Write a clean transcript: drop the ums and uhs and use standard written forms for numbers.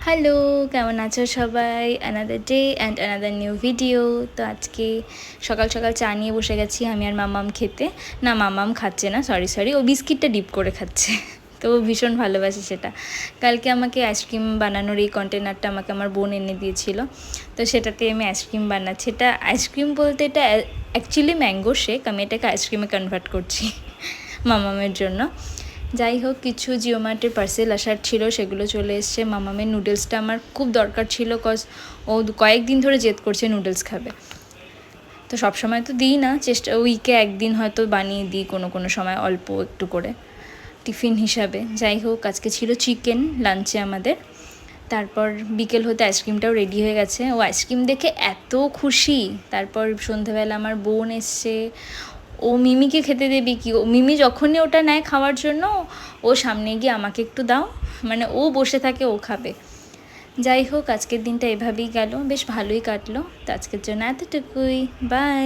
Hello, কেমন আছো সবাই? Another day and another new video. তো আজকে সকাল সকাল চা নিয়ে বসে গেছি আমি আর মাম্মাম খেতে। না, মাম্মাম খাচ্ছে না, সরি, ও বিস্কিটটা ডিপ করে খাচ্ছে। তো ও ভীষণ ভালোবাসে সেটা। কালকে আমাকে আইসক্রিম বানানোর এই কন্টেনারটা আমাকে আমার বোন এনে দিয়েছিল। তো সেটাতে আমি আইসক্রিম বানাচ্ছি। এটা আইসক্রিম বলতে এটা অ্যাকচুয়ালি ম্যাঙ্গো শেক, আমি এটাকে আইসক্রিমে কনভার্ট করছি মামামের জন্য। যাই হোক, কিছু জিও মার্টের পার্সেল আসার ছিল, সেগুলো চলে এসছে। মামামের নুডলসটা আমার খুব দরকার ছিল, কজ ও কয়েকদিন ধরে জেদ করছে নুডলস খাবে। তো সব সময় তো দিই না, উইকে একদিন হয়তো বানিয়ে দিই, কোনো সময় অল্প একটু করে টিফিন হিসাবে। যাই হোক, আজকে ছিল চিকেন লাঞ্চে আমাদের। তারপর বিকেল হতে আইসক্রিমটাও রেডি হয়ে গেছে। ও আইসক্রিম দেখে এত খুশি। তারপর সন্ধ্যাবেলা আমার বোন এসছে, ও মিমিকে খেতে দেবে কি, ও মিমি যখনই ওটা নেয় খাওয়ার জন্য ও সামনে গিয়ে আমাকে একটু দাও, মানে ও বসে থাকে, ও খাবে। যাই হোক, আজকের দিনটা এভাবেই গেল, বেশ ভালোই কাটলো। তো আজকের জন্য এতটুকুই, বাই।